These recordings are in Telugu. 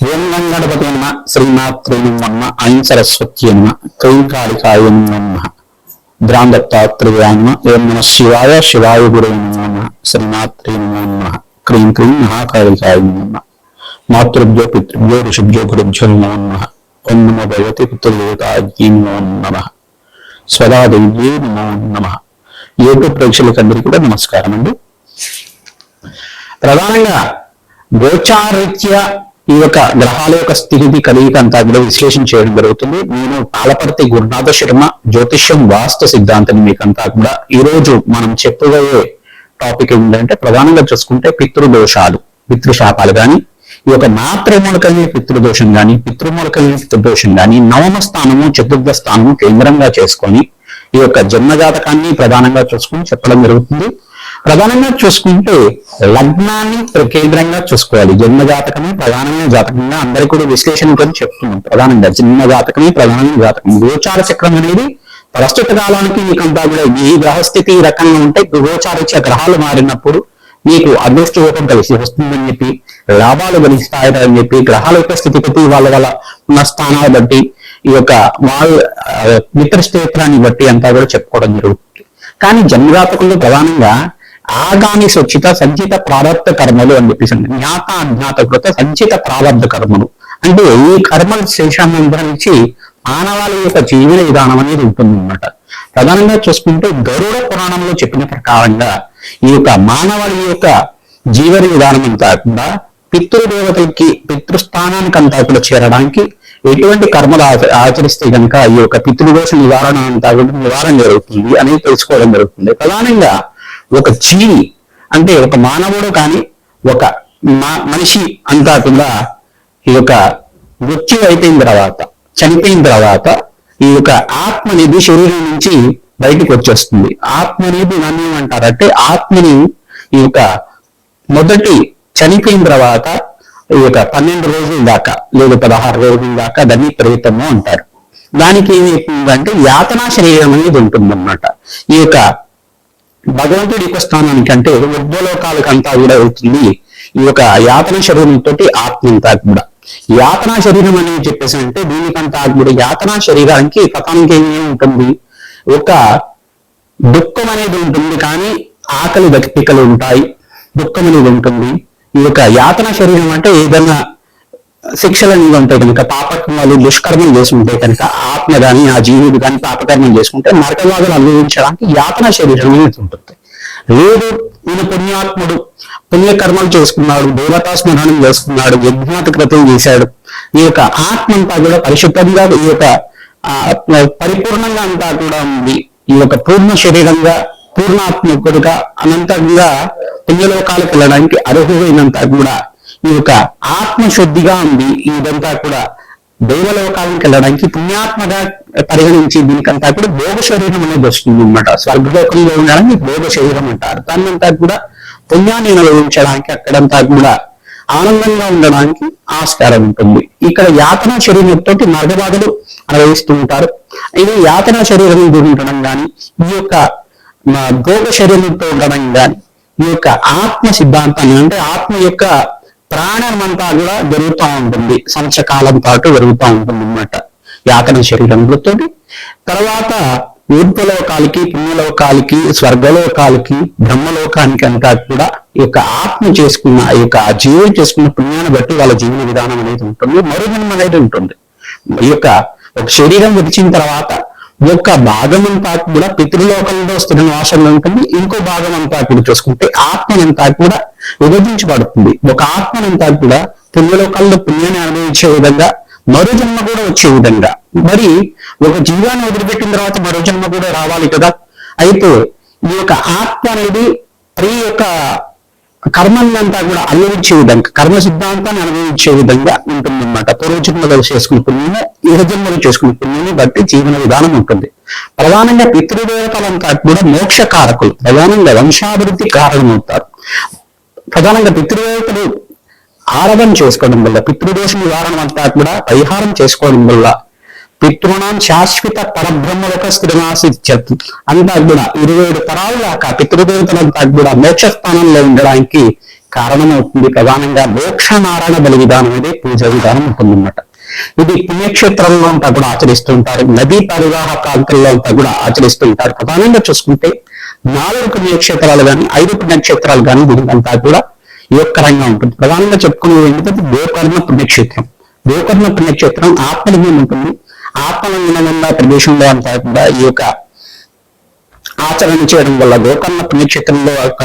ఓం గంగణపతి నమ శ్రీమాత్రే నమ ఐం సరస్వత్యై నమ క్లీం కాళికాయ నమ ద్రాందత్తాత్రేయాయ నమ ఓం నమ శివాయ శివాయ గురవే నమ శ్రీమాత్రే నమ క్లీం క్లీం మహాకాళికాయ నమ మాతృభ్యో పితృభ్యో ఋషిభ్యో గురుభ్యో నమ ఓం నమో భగవతి పితృదేవతాయై నమ స్వదా దేవ్యై నమ. యూట్యూబ్ ప్రేక్షకులందరికీ కూడా నమస్కారం అండి. ప్రధానంగా గోచారీత్యా ఈ యొక్క గ్రహాల యొక్క స్థితి కలిగిక అంతా కూడా విశ్లేషణ చేయడం జరుగుతుంది. నేను పాలపర్తి గురునాథ శర్మ జ్యోతిష్యం వాస్తు సిద్ధాంతం మీకంతా కూడా ఈ రోజు మనం చెప్పబోయే టాపిక్ ఏంటంటే ప్రధానంగా చూసుకుంటే పితృదోషాలు, పితృశాపాలు కానీ ఈ యొక్క మాతృమూలకల్ని పితృదోషం కానీ పితృమూలకల్ని పితృదోషం కానీ నవమ స్థానము చతుర్థ స్థానము కేంద్రంగా చేసుకొని ఈ యొక్క జన్మజాతకాన్ని ప్రధానంగా చూసుకుని చెప్పడం జరుగుతుంది. ప్రధానంగా చూసుకుంటే లగ్నాన్ని కేంద్రంగా చూసుకోవాలి. జన్మ జాతకమే ప్రధానమైన జాతకంగా అందరికీ కూడా విశ్లేషణ గురించి చెప్తున్నాం. ప్రధానంగా జన్మ జాతకమే ప్రధానమైన జాతకం. గోచార చక్రం అనేది ప్రస్తుత కాలానికి మీకంతా కూడా ఈ గ్రహస్థితి ఈ రకంగా ఉంటే గోచారీత్యా గ్రహాలు మారినప్పుడు మీకు అదృష్ట యోగం కలిసి వస్తుందని చెప్పి, లాభాలు గణిస్తాయని చెప్పి, గ్రహాల యొక్క స్థితిగతి వాళ్ళ ఉన్న స్థానాలు బట్టి ఈ యొక్క వాళ్ళ మిత్రక్షేత్రాన్ని బట్టి అంతా కూడా చెప్పుకోవడం జరుగుతుంది. కానీ జన్మజాతకుల్లో ప్రధానంగా ఆగామి సొచ్చిత సంచిత ప్రారంభ కర్మలు అని చెప్పేసి జ్ఞాత అజ్ఞాత కృత సంచిత ప్రారంభ కర్మలు అంటే ఈ కర్మల శేషాన్ని అనుభవించి మానవాళి యొక్క జీవన విధానం అనేది ఉంటుంది అన్నమాట. ప్రధానంగా చూసుకుంటే గరుడ పురాణంలో చెప్పిన ప్రకారంగా ఈ యొక్క మానవాళి యొక్క జీవన విధానం అంతా కూడా పితృదేవతలకి పితృస్థానానికి అంతా కూడా చేరడానికి ఎటువంటి కర్మలు ఆచరిస్తే కనుక ఈ యొక్క పితృదోష నివారణ అంతా కూడా నివారణ జరుగుతుంది అనేది తెలుసుకోవడం జరుగుతుంది. ప్రధానంగా ఒక జీవి అంటే ఒక మానవుడు కానీ ఒక మనిషి అంతా కూడా ఈ యొక్క మృత్యు అయిపోయిన తర్వాత చనిపోయిన తర్వాత ఈ యొక్క ఆత్మ అనేది శరీరం నుంచి బయటకు వచ్చేస్తుంది. ఆత్మ అనేది నన్ను ఏమంటారంటే ఆత్మని ఈ యొక్క మొదటి చనిపోయిన తర్వాత ఈ యొక్క 12 రోజుల దాకా లేదా 16 రోజుల దాకా దాన్ని ప్రేతము అంటారు. దానికి ఏమైతుందంటే యాతనా శరీరం అనేది ఉంటుందన్నమాట. ఈ యొక్క భగవంతుడి యొక్క స్థానానికి అంటే ఉద్వలోకాలకు అంతా కూడా అవుతుంది ఈ యొక్క యాతన శరీరంతో ఆత్మ అంతా కూడా. యాతనా శరీరం అనేది చెప్పేసి అంటే దీనికంతా కూడా యాతనా శరీరానికి పతానికి ఏమి ఉంటుంది, ఒక దుఃఖం అనేది ఉంటుంది కానీ ఆకలి దక్కికలు ఉంటాయి, దుఃఖం అనేది ఉంటుంది. ఈ యొక్క యాతన శరీరం అంటే ఏదైనా శిక్షలు అనేవి ఉంటాయి కనుక పాపకర్మలు దుష్కర్మలు చేసుకుంటే కనుక ఆత్మ కానీ ఆ జీవుడు కానీ పాపకర్మలు చేసుకుంటే నరకవాదులు అనుభవించడానికి యాతన శరీరం అనేది ఉంటుంది. లేదు ఈయన పుణ్యాత్ముడు పుణ్యకర్మలు చేసుకున్నాడు, దేవతా స్మరణం చేసుకున్నాడు, యజ్ఞాత కృతం చేశాడు, ఈ యొక్క ఆత్మ అంతా కూడా పరిశుద్ధంగా ఈ యొక్క పరిపూర్ణంగా అంతా కూడా ఉంది. ఈ యొక్క పూర్ణ శరీరంగా పూర్ణాత్మకుడుగా అనంతంగా పుణ్యలోకాలకు వెళ్ళడానికి అర్హులైనంత కూడా ఈ యొక్క ఆత్మశుద్ధిగా ఉంది. ఇదంతా కూడా దైవలోకాలకు వెళ్ళడానికి పుణ్యాత్మగా పరిగణించి దీనికంతా కూడా భోగ శరీరం అనేది వస్తుంది అన్నమాట. స్వర్గలోకంలో ఉండడానికి భోగ శరీరం అంటారు. దాన్నంతా కూడా పుణ్యాన్ని అనుభవించడానికి అక్కడంతా కూడా ఆనందంగా ఉండడానికి ఆస్కారం ఉంటుంది. ఇక్కడ యాతన శరీరంతో నరకబాధలు అనుభవిస్తూ ఉంటారు. ఇది యాతన శరీరం ఉండడం కానీ ఈ యొక్క భోగ శరీరంతో ఉండడం కానీ ఈ యొక్క ఆత్మ సిద్ధాంతాన్ని అంటే ఆత్మ యొక్క ప్రాణం అంతా కూడా జరుగుతూ ఉంటుంది, సంవత్సరకాలం పాటు జరుగుతూ ఉంటుంది అన్నమాట యాతన శరీరంతో. తర్వాత ఊర్ధ్వలోకాలకి పుణ్యలోకాలకి స్వర్గలోకాలకి బ్రహ్మలోకానికి అంతా కూడా ఈ యొక్క ఆత్మ చేసుకున్న ఈ యొక్క జీవులు చేసుకున్న పుణ్యాన్ని బట్టి వాళ్ళ జీవన విధానం అనేది ఉంటుంది, మరుజన్మ అనేది ఉంటుంది. ఈ యొక్క ఒక శరీరం విడిచిన తర్వాత ఒక భాగం అంతా కూడా పితృలోకంలో స్థిర నివాసంలో ఉంటుంది, ఇంకో భాగం అంతా కూడా చూసుకుంటే ఆత్మనంతా కూడా విభజించబడుతుంది. ఒక ఆత్మనంతా కూడా పుణ్యలోకాల్లో పుణ్యాన్ని అనుభవించే విధంగా మరో జన్మ కూడా వచ్చే విధంగా. మరి ఒక జీవాన్ని వదిలిపెట్టిన తర్వాత మరో జన్మ కూడా రావాలి కదా. అయితే ఈ యొక్క ఆత్మ అనేది ఈ యొక్క కర్మలంతా కూడా అనుభవించే విధంగా కర్మ సిద్ధాంతాన్ని అనుభవించే విధంగా ఉంటుందన్నమాట. పూర్వజన్మలో చేసుకునే పుణ్యము యుగజన్మలో చేసుకునే పుణ్యాన్ని బట్టి జీవన విధానం ఉంటుంది. ప్రధానంగా పితృదేవతలంతా కూడా మోక్షకారకులు, ప్రధానంగా వంశాభివృద్ధి కారణమవుతారు. ప్రధానంగా పితృదేవతలు ఆరాధన చేసుకోవడం వల్ల పితృదోష నివారణ అంతా కూడా పరిహారం చేసుకోవడం వల్ల పితృణాం శాశ్వత పరబ్రహ్మలోక స్థిరనాసిత్యత్ అంతా కూడా 27 తరాల దాకా పితృదేవతలంతా కూడా మోక్ష స్థానంలో ఉండడానికి కారణమవుతుంది. ప్రధానంగా మోక్ష నారాయణ బలి విధానం అనేది పూజ విధానం ఉంటుందన్నమాట. ఇది పుణ్యక్షేత్రంలో అంతా కూడా ఆచరిస్తుంటారు, నదీ పరివాహ ప్రాంతాల్లో అంతా కూడా ఆచరిస్తుంటారు. ప్రధానంగా చూసుకుంటే 4 పుణ్యక్షేత్రాలు కానీ 5 పుణ్యక్షేత్రాలు కానీ దీనికంతా కూడా యోగకరంగా ఉంటుంది. ప్రధానంగా చెప్పుకునేది ఏంటంటే గోకర్ణ పుణ్యక్షేత్రం. గోకర్ణ పుణ్యక్షేత్రం ఆత్మలింగం ఉంటుంది. ఆత్మలింగం ఉన్న ప్రదేశంలో అంతా కూడా ఈ యొక్క ఆచరణ చేయడం వల్ల గోకర్ణ పుణ్యక్షేత్రంలో ఒక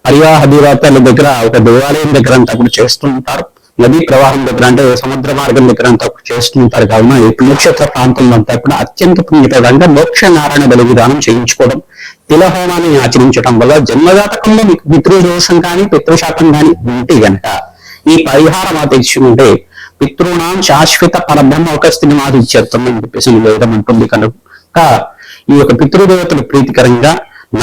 పరివాహ దేవతల దగ్గర ఒక దేవాలయం దగ్గర అంతా కూడా చేస్తూ ఉంటారు. నదీ ప్రవాహం దగ్గర అంటే సముద్ర మార్గం దగ్గర అంతా చేస్తూ ఉంటారు. కావున ఈ పుణ్యక్షేత్ర ప్రాంతంలో అంతా కూడా అత్యంత పుణ్యప్రదంగా మోక్ష నారాయణ బలి విధానం చేయించుకోవడం, తిలహోమాన్ని ఆచరించడం వల్ల జన్మజాతకంలో మీకు పితృదోషం కానీ పితృశాపం కానీ ఉంటే గనక ఈ పరిహారం ఆచరించుకుంటే పితృణాం శాశ్వత పరబ్రహ్మ ఒక స్థితిమాదిత్యత్వం అని చెప్పేసి వేదం అంటుంది. కనుక ఈ యొక్క పితృదేవతలు ప్రీతికరంగా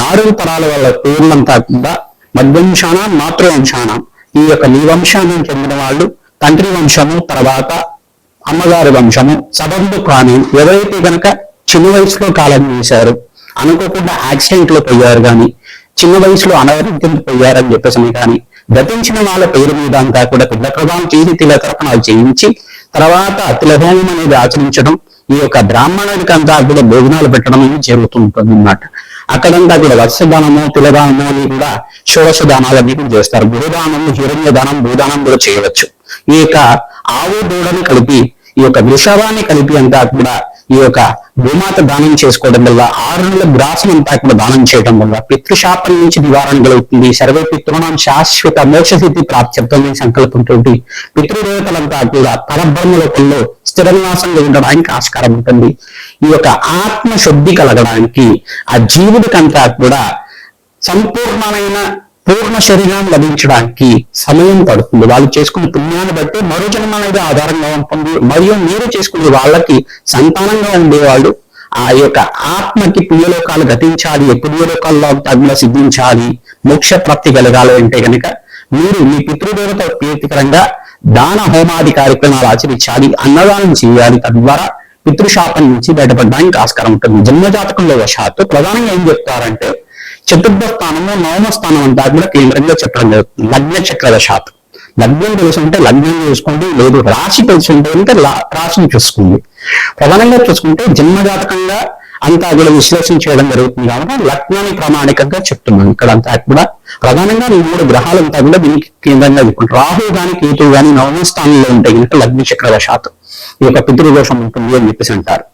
4 తరాల వాళ్ళ పేర్లంతా కూడా మధ్వంశాన మాతృవంశానం, ఈ యొక్క నీ వంశానికి చెందిన వాళ్ళు తండ్రి వంశము, తర్వాత అమ్మగారి వంశము, సబంధు కానీ ఎవరైతే కనుక చిన్న వయసులో కాలం చేశారు, అనుకోకుండా యాక్సిడెంట్ లో పోయారు కానీ, చిన్న వయసులో అనారోగ్యంతో పోయారని చెప్పేసి కానీ గతించిన వాళ్ళ పేరు మీద అంతా కూడా పిల్ల ప్రదానం చేసి తిలతర్పణాలు చేయించి తర్వాత తిలహోమం అనేది ఆచరించడం, ఈ యొక్క బ్రాహ్మణుడికి అంతా కూడా భోజనాలు పెట్టడం అనేది జరుగుతుంటుంది అన్నమాట. అక్కడంతా కూడా వత్సదానము, తిలదానము అని కూడా షోడశ దానాలన్నీ కూడా చేస్తారు. గురుదానము, హిరణ్య దానం, భూదానం కూడా చేయవచ్చు. ఈ యొక్క ఆవు దూడని కలిపి ఈ యొక్క వృషభాన్ని కలిపి అంతా కూడా ఈ యొక్క భూమాత దానం చేసుకోవడం వల్ల 6 నెలల గ్రాసం అంతా కూడా దానం చేయడం వల్ల పితృశాపం నుంచి నివారణ కలుగుతుంది. సర్వే పితృణం శాశ్వత మోక్షసిద్ధి ప్రాప్త్యర్థమైన సంకల్పంతో పితృదేవతలంతా కూడా పరబ్రహ్మ లోకంలో స్థిర నివాసంగా ఉండడానికి ఆస్కారం ఉంటుంది. ఈ యొక్క ఆత్మశుద్ధి కలగడానికి ఆ జీవుడికంతా కూడా సంపూర్ణమైన పూర్ణ శరీరం లభించడానికి సమయం పడుతుంది. వాళ్ళు చేసుకునే పుణ్యాన్ని బట్టి మరో జన్మ అనేది ఆధారంగా ఉంటుంది. మరియు మీరు చేసుకునే వాళ్ళకి సంతానంగా ఉండేవాళ్ళు ఆ యొక్క ఆత్మకి పుణ్యలోకాలు గతించాలి, పుణ్యలోకాల్లో తగ్గుల సిద్ధించాలి, మోక్ష ప్రాప్తి కలగాలి అంటే కనుక మీరు మీ పితృదేవత ప్రీతికరంగా దాన హోమాది కార్యక్రమాలు ఆచరించాలి, అన్నదానం చేయాలి. తద్వారా పితృశాపం నుంచి బయటపడడానికి ఆస్కారం ఉంటుంది. జన్మజాతకంలో వశాత్తు ప్రధానంగా ఏం చెప్తారంటే చతుర్థ స్థానము, 9వ స్థానం అంతా కూడా కేంద్రంగా చెప్పడం జరుగుతుంది. లగ్న చక్ర వశాత్తు లగ్నం తెలుసుకుంటే లగ్నం చూసుకోండి, లేదు రాశి తెలుసుకుంటే అంటే రాశిని చూసుకోండి. ప్రధానంగా చూసుకుంటే జన్మజాతకంగా అంతా కూడా విశ్లేషణ చేయడం జరుగుతుంది. కాబట్టి లగ్నాన్ని ప్రామాణికంగా చెప్తున్నాను. ఇక్కడ అంతా కూడా ప్రధానంగా 3 గ్రహాలంతా కూడా దీనికి కేంద్రంగా చెప్పుకుంటారు. రాహు గాని కేతువు గాని 9వ స్థానంలో ఉంటాయి కనుక లగ్న చక్ర వశాత్తు ఈ యొక్క పితృదోషం ఉంటుంది అని చెప్పేసి అంటారు.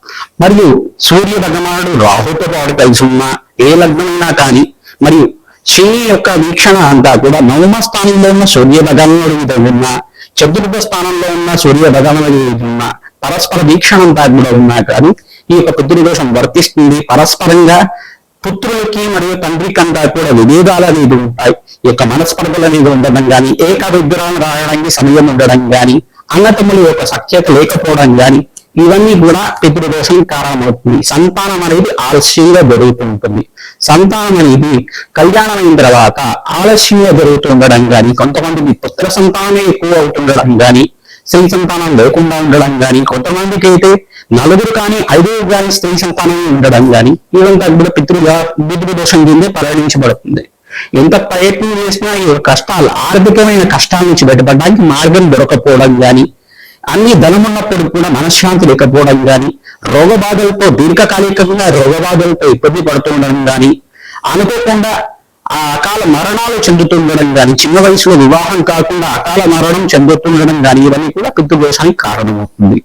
మరియు సూర్య భగవానుడు రాహుతో పాటు కలిసి ఉన్న ఏ లగ్నమైనా కానీ మరియు శని యొక్క వీక్షణ అంతా కూడా 9వ స్థానంలో ఉన్న సూర్య భగవానుడి మీద ఉన్న, చతుర్థ స్థానంలో ఉన్న సూర్య భగవానుడి మీద ఉన్న పరస్పర వీక్షణ అంతా కూడా ఉన్నా కానీ ఈ యొక్క పితృదోషం వర్తిస్తుంది. పరస్పరంగా పుత్రులకి మరియు తండ్రికి అంతా కూడా విభేదాలు అనేది ఉంటాయి. ఈ యొక్క మనస్పర్ధలు అనేది ఉండడం కానీ, ఏక విగ్రహం రాయడానికి సమయం ఉండడం కానీ, అన్నతమ్ముల యొక్క సఖ్యత లేకపోవడం కానీ ఇవన్నీ కూడా పితృదోషం కారణమవుతుంది. సంతానం అనేది ఆలస్యంగా జరుగుతూ ఉంటుంది. సంతానం అనేది కళ్యాణం అయిన తర్వాత ఆలస్యంగా జరుగుతుండడం కానీ, కొంతమందికి పుత్ర సంతానమే ఎక్కువ అవుతుండడం కానీ, స్త్రీ సంతానం లేకుండా ఉండడం కానీ, కొంతమందికి అయితే 4 కానీ 5 కానీ స్త్రీ సంతానం ఉండడం కానీ ఇవంతా కూడా పితృదోషం కిందే పరిగణించబడుతుంది. ఎంత ప్రయత్నం చేసినా ఈ కష్టాలు, ఆర్థికమైన కష్టాల నుంచి బయటపడడానికి మార్గం దొరకపోవడం కానీ, అన్ని ధనం ఉన్నప్పుడు కూడా మనశ్శాంతి లేకపోవడం కానీ, రోగబాధలతో దీర్ఘకాలికంగా రోగబాధలతో ఇబ్బంది పడుతుండడం కానీ, అనుకోకుండా ఆ అకాల మరణాలు చెందుతుండడం కానీ, చిన్న వయసులో వివాహం కాకుండా అకాల మరణం చెందుతుండడం కానీ ఇవన్నీ కూడా పితృదోషానికి కారణమవుతుంది.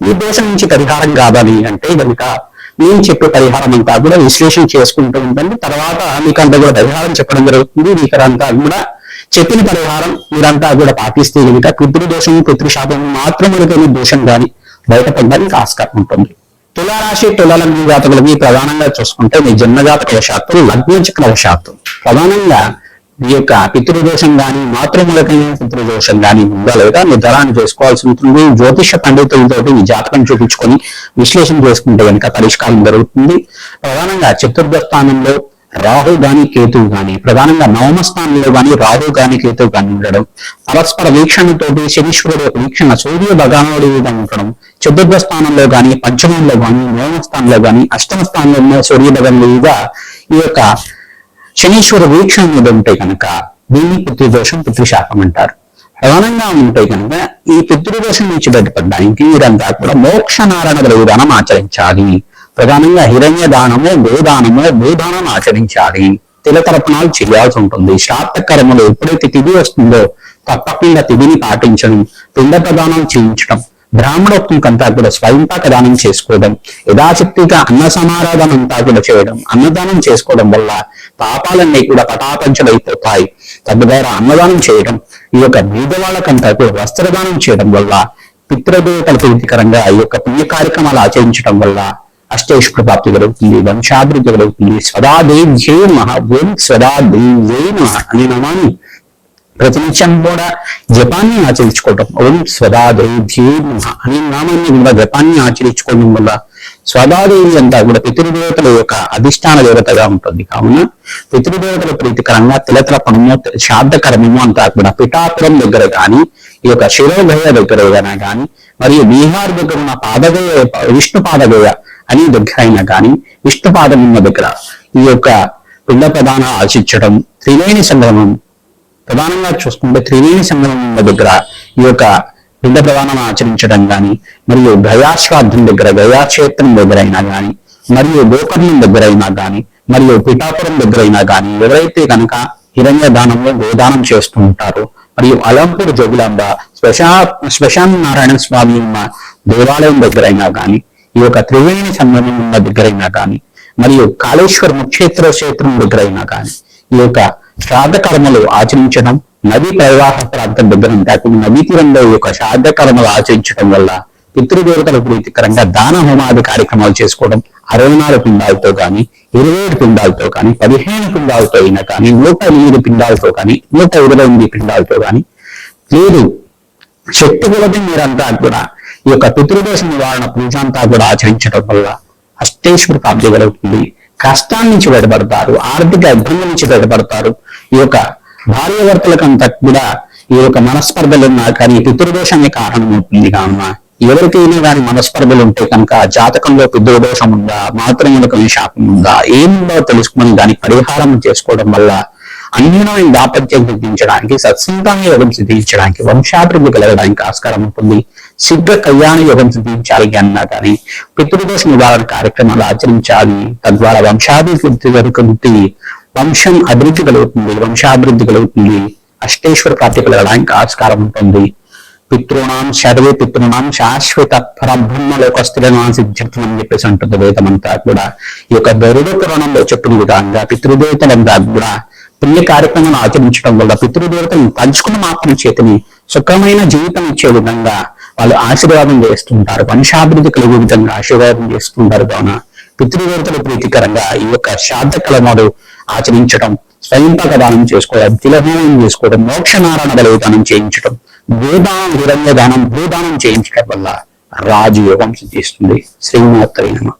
ఈ దోషం నుంచి పరిహారం కావాలి అంటే కనుక నేను చెప్పే పరిహారం అంతా కూడా విశ్లేషణ చేసుకుంటూ ఉంటుంది. తర్వాత మీకు అంతా కూడా పరిహారం చెప్పడం జరుగుతుంది. మీకంతా కూడా చెప్పిన పరిహారం మీరంతా కూడా పాటిస్తే కనుక పితృదోషం పితృశాపం మాత్రమే దోషం కానీ బయటపడడానికి ఆస్కారం ఉంటుంది. తులారాశి తులలగ్న జాతకులకి ప్రధానంగా చూసుకుంటే మీ జన్మజాతక వశాత్తు లగ్న చక్ర వశాత్తు ప్రధానంగా ఈ యొక్క పితృదోషం కానీ మాతృమూలకమైన పితృదోషం కానీ ఉందా లేదా నిర్ధారణ చేసుకోవాల్సి ఉంటుంది. జ్యోతిష పండితులతో ఈ జాతకం చూపించుకొని విశ్లేషణ చేసుకుంటే కనుక పరిష్కారం జరుగుతుంది. ప్రధానంగా చతుర్థ స్థానంలో రాహు గాని కేతువు గాని, ప్రధానంగా 9వ స్థానంలో గాని రాహు గాని కేతువు గాని ఉండడం, పరస్పర వీక్షణతోటి శనీశ్వరుడు వీక్షణ సూర్య భగవానుడి మీద ఉండడం, చతుర్థ స్థానంలో గాని, పంచమంలో గాని, 9వ స్థానంలో గాని, 8వ స్థానంలో ఉన్న సూర్య భగవానుడి మీద ఈ యొక్క శనీశ్వర వీక్షణ మీద ఉంటే కనుక దీన్ని పితృదోషం, పితృశాపం అంటారు. ప్రధానంగా ఉంటే కనుక ఈ పితృదోషం నుంచి బయటపడడానికి మీరంతా కూడా మోక్ష నారాయణ విధానం ఆచరించాలి. ప్రధానంగా హిరణ్య దానము, గోదానము, భూదానం ఆచరించాలి. తిలతర్పణాలు చేయాల్సి ఉంటుంది. శ్రాద్ధ కర్మలు ఎప్పుడైతే తిథి వస్తుందో తప్పకుండా తిథిని పాటించడం, పిండ ప్రదానం చేయించడం, బ్రాహ్మణోత్మకంతా కూడా స్వయంపాక దానం చేసుకోవడం, యథాశక్తిగా అన్న సమారాధన అంతా కూడా చేయడం, అన్నదానం చేసుకోవడం వల్ల పాపాలన్నీ కూడా పటాపంచలైపోతాయి. తద్వారా అన్నదానం చేయడం, ఈ యొక్క బీద వాళ్ళకంతా కూడా వస్త్రదానం చేయడం వల్ల, పితృదేవతల ప్రీతికరంగా ఈ యొక్క పుణ్య కార్యక్రమాలు ఆచరించడం వల్ల అష్టైశ్వర ప్రాప్తి కలుగుతుంది, వంశాభివృద్ధి కలుగుతుంది. స్వదాదేవ్యే నమః, ఓం స్వదాదేవ్యే నమః అనే నామాన్ని ప్రతినిత్యం కూడా జపాన్ని ఆచరించుకోవడం, ఓం స్వదాదేవ్యే నమః అనే నామాన్ని కూడా జపాన్ని ఆచరించుకోవడం వల్ల స్వదాదేవి అంతా కూడా పితృదేవతల యొక్క అధిష్టాన దేవతగా ఉంటుంది. కావున పితృదేవతల ప్రీతికరంగా తిలతర్పణము, శ్రాద్ధ కర్మము అంతా కూడా పిఠాపురం దగ్గర కానీ, ఈ యొక్క శిరోగయ దగ్గర కానీ, మరియు బీహార్ దగ్గర ఉన్న పాదగయ, విష్ణు పాదగయ అని దగ్గర అయినా కానీ, విష్ణు పాదం ఉన్న దగ్గర ఈ యొక్క పిండ ప్రదాన ఆశించడం, త్రివేణి సంగమం ప్రధానంగా చూసుకుంటే త్రివేణి సంగమం ఉన్న దగ్గర ఈ యొక్క పిండ ప్రదానం ఆచరించడం కానీ, మరియు గయాశ్వార్థం దగ్గర, గయాక్షేత్రం దగ్గర అయినా కానీ, మరియు గోకర్ణం దగ్గర అయినా కానీ, మరియు పిఠాపురం దగ్గర అయినా కానీ ఎవరైతే కనుక హిరణ్య దానంలో గోదానం చేస్తూ ఉంటారో, మరియు అలంపూర్ జోగులాంబ శ్మశాన నారాయణ స్వామి ఉన్న దేవాలయం దగ్గర అయినా కానీ, ఈ యొక్క త్రివేణి సంగమం ఉన్న దగ్గరైనా కానీ, మరియు కాళేశ్వర క్షేత్రం దగ్గరైనా కానీ ఈ యొక్క శ్రాద్ధ కర్మలు ఆచరించడం, నదీ ప్రవాహ ప్రాంతం దగ్గర కాకుండా నదీ తీరంలో ఈ యొక్క శ్రాద్ధ కర్మలు ఆచరించడం వల్ల పితృదేవతల ప్రీతికరంగా దాన హోమాది కార్యక్రమాలు చేసుకోవడం, 64 పిండాలతో కానీ, 27 పిండాలతో కానీ, 15 పిండాలతో అయినా కానీ, 108 పిండాలతో కానీ, 128 పిండాలతో కానీ, లేదు శక్తి కొలది మీరంతా కూడా ఈ యొక్క పితృదోష నివారణ పూజ అంతా కూడా ఆచరించడం వల్ల అష్టేశ్వర ప్రాప్తి కలుగుతుంది. కష్టాల నుంచి బయటపడతారు, ఆర్థిక ఇబ్బందుల నుంచి బయటపడతారు. ఈ యొక్క భార్యాభర్తలకంతా కూడా ఈ యొక్క మనస్పర్ధలు ఉన్నా కానీ పితృదోషానికి కారణం అవుతుంది. కావున ఎవరికైనా కానీ మనస్పర్ధలు ఉంటే కనుక జాతకంలో పితృదోషం ఉందా, మాతృమూలకమైన శాపం ఉందా, ఏముందో తెలుసుకుని దానికి పరిహారం చేసుకోవడం వల్ల అన్యూనమైన దాపత్యం సిద్ధించడానికి, సత్సంతాన యోగం సిద్ధించడానికి, వంశాభివృద్ధి కలగడానికి ఆస్కారం ఉంటుంది. శీఘ్ర కళ్యాణ యోగం సిద్ధించాలి అన్నా కానీ పితృదోష నివారణ కార్యక్రమాలు ఆచరించాలి. తద్వారా వంశాభివృద్ధి కలుగుతుంది, వంశం అభివృద్ధి కలుగుతుంది, వంశాభివృద్ధి కలుగుతుంది, అష్టేశ్వర ప్రాప్తి కలగడానికి ఆస్కారం ఉంటుంది. పితృణాం శర్వే పితృణాం శాశ్వత పరబ్రహ్మలోకస్థిరనాం సిద్ధ్యర్థం అని చెప్పేసి అంటుంది వేదమంతా కూడా. ఈ యొక్క గరుడ పురాణంలో చెప్పిన విధంగా పితృదేవతలంతా కూడా పుణ్య కార్యక్రమాలను ఆచరించడం వల్ల పితృదేవతలను పంచుకున్న మాత్రం చేతిని సుఖమైన జీవితం ఇచ్చే విధంగా వాళ్ళు ఆశీర్వాదం చేస్తుంటారు, వంశాభివృద్ధి కలిగే విధంగా ఆశీర్వాదం చేస్తుంటారు. కావున పితృదేవతల ప్రీతికరంగా ఈ యొక్క శ్రాద్ధ కర్మలు ఆచరించడం, స్వయంపాక దానం చేసుకోవడం, తిలహోమం చేసుకోవడం, మోక్ష నారాయణ బలిదానం చేయించడం, గోదానం, హిరణ్య దానం, భూదానం చేయించడం వల్ల రాజయోగం సిద్ధిస్తుంది. శ్రీమాత్రే నమః.